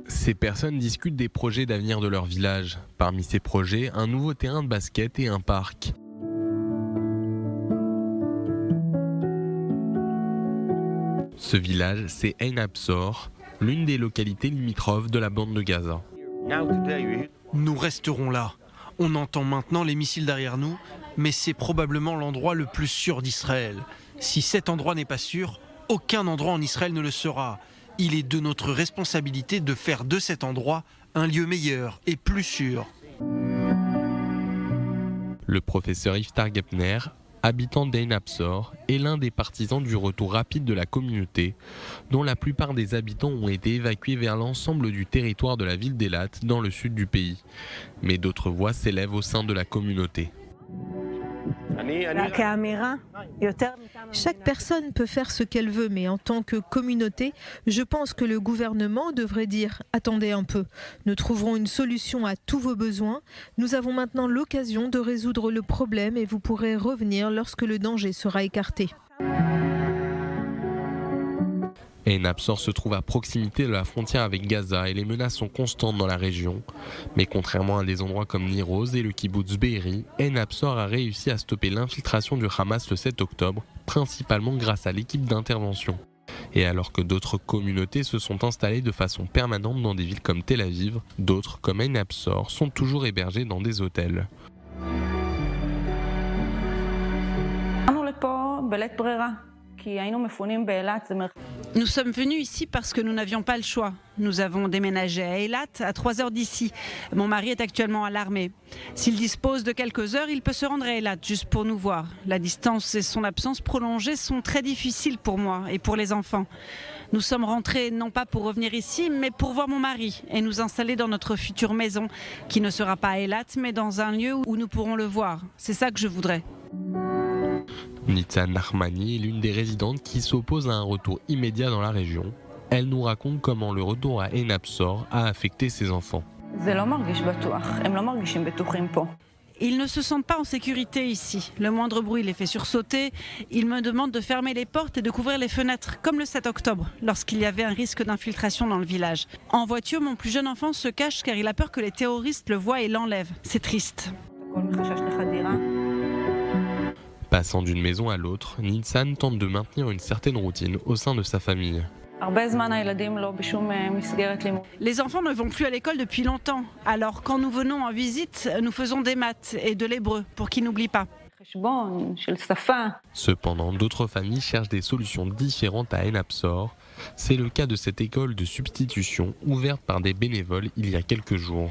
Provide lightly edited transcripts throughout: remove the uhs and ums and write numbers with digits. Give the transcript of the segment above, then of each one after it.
Ces personnes discutent des projets d'avenir de leur village. Parmi ces projets, un nouveau terrain de basket et un parc. Ce village, c'est Ein Absor, l'une des localités limitrophes de la bande de Gaza. Nous resterons là. On entend maintenant les missiles derrière nous, mais c'est probablement l'endroit le plus sûr d'Israël. Si cet endroit n'est pas sûr, aucun endroit en Israël ne le sera. Il est de notre responsabilité de faire de cet endroit un lieu meilleur et plus sûr. Le professeur Iftar Gepner, habitant d'Ein Absor, est l'un des partisans du retour rapide de la communauté, dont la plupart des habitants ont été évacués vers l'ensemble du territoire de la ville d'Eilat, dans le sud du pays. Mais d'autres voix s'élèvent au sein de la communauté. Chaque personne peut faire ce qu'elle veut, mais en tant que communauté, je pense que le gouvernement devrait dire « Attendez un peu, nous trouverons une solution à tous vos besoins. Nous avons maintenant l'occasion de résoudre le problème et vous pourrez revenir lorsque le danger sera écarté. » Ein Absor se trouve à proximité de la frontière avec Gaza et les menaces sont constantes dans la région. Mais contrairement à des endroits comme Niroz et le kibbutz Be'eri, Ein Absor a réussi à stopper l'infiltration du Hamas le 7 octobre, principalement grâce à l'équipe d'intervention. Et alors que d'autres communautés se sont installées de façon permanente dans des villes comme Tel Aviv, d'autres, comme Ein Absor, sont toujours hébergées dans des hôtels. Nous sommes venus ici parce que nous n'avions pas le choix. Nous avons déménagé à Eilat, à 3 heures d'ici. Mon mari est actuellement à l'armée. S'il dispose de quelques heures, il peut se rendre à Eilat juste pour nous voir. La distance et son absence prolongée sont très difficiles pour moi et pour les enfants. Nous sommes rentrés non pas pour revenir ici, mais pour voir mon mari et nous installer dans notre future maison, qui ne sera pas à Eilat, mais dans un lieu où nous pourrons le voir. C'est ça que je voudrais. Nitzan Nachmani est l'une des résidentes qui s'oppose à un retour immédiat dans la région. Elle nous raconte comment le retour à Ein Absor a affecté ses enfants. Ils ne se sentent pas en sécurité ici. Le moindre bruit les fait sursauter. Ils me demandent de fermer les portes et de couvrir les fenêtres, comme le 7 octobre, lorsqu'il y avait un risque d'infiltration dans le village. En voiture, mon plus jeune enfant se cache car il a peur que les terroristes le voient et l'enlèvent. C'est triste. Passant d'une maison à l'autre, Nitzan tente de maintenir une certaine routine au sein de sa famille. Les enfants ne vont plus à l'école depuis longtemps. Alors quand nous venons en visite, nous faisons des maths et de l'hébreu pour qu'ils n'oublient pas. Cependant, d'autres familles cherchent des solutions différentes à Ein Absor. C'est le cas de cette école de substitution ouverte par des bénévoles il y a quelques jours.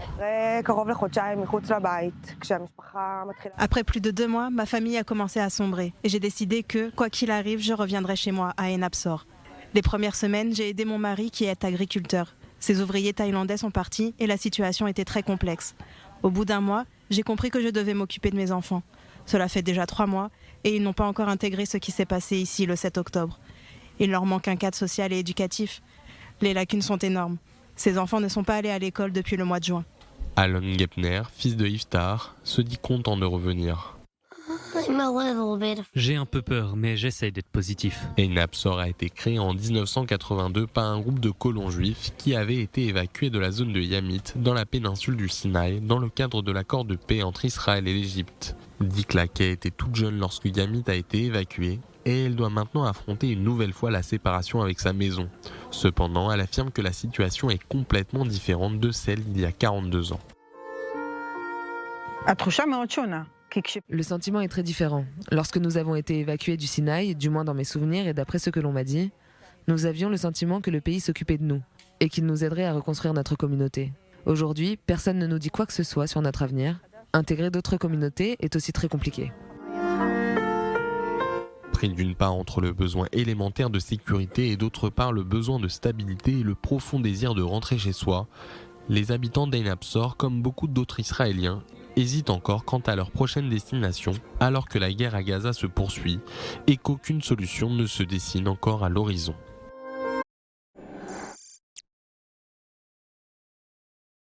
Après plus de 2 mois, ma famille a commencé à sombrer et j'ai décidé que, quoi qu'il arrive, je reviendrai chez moi à Ein Absor. Les premières semaines, j'ai aidé mon mari qui est agriculteur. Ses ouvriers thaïlandais sont partis et la situation était très complexe. Au bout d'1 mois, j'ai compris que je devais m'occuper de mes enfants. Cela fait déjà 3 mois et ils n'ont pas encore intégré ce qui s'est passé ici le 7 octobre. Il leur manque un cadre social et éducatif. Les lacunes sont énormes. Ces enfants ne sont pas allés à l'école depuis le mois de juin. Alon Gepner, fils de Iftar, se dit content de revenir. J'ai un peu peur, mais j'essaye d'être positif. Ein Absor a été créé en 1982 par un groupe de colons juifs qui avaient été évacués de la zone de Yamit dans la péninsule du Sinaï dans le cadre de l'accord de paix entre Israël et l'Égypte. Dikla Kay était toute jeune lorsque Yamit a été évacuée et elle doit maintenant affronter une nouvelle fois la séparation avec sa maison. Cependant, elle affirme que la situation est complètement différente de celle d'il y a 42 ans. Le sentiment est très différent. Lorsque nous avons été évacués du Sinaï, du moins dans mes souvenirs et d'après ce que l'on m'a dit, nous avions le sentiment que le pays s'occupait de nous et qu'il nous aiderait à reconstruire notre communauté. Aujourd'hui, personne ne nous dit quoi que ce soit sur notre avenir. Intégrer d'autres communautés est aussi très compliqué. Pris d'une part entre le besoin élémentaire de sécurité et d'autre part le besoin de stabilité et le profond désir de rentrer chez soi, les habitants d'Ein Absor, comme beaucoup d'autres Israéliens, hésitent encore quant à leur prochaine destination alors que la guerre à Gaza se poursuit et qu'aucune solution ne se dessine encore à l'horizon.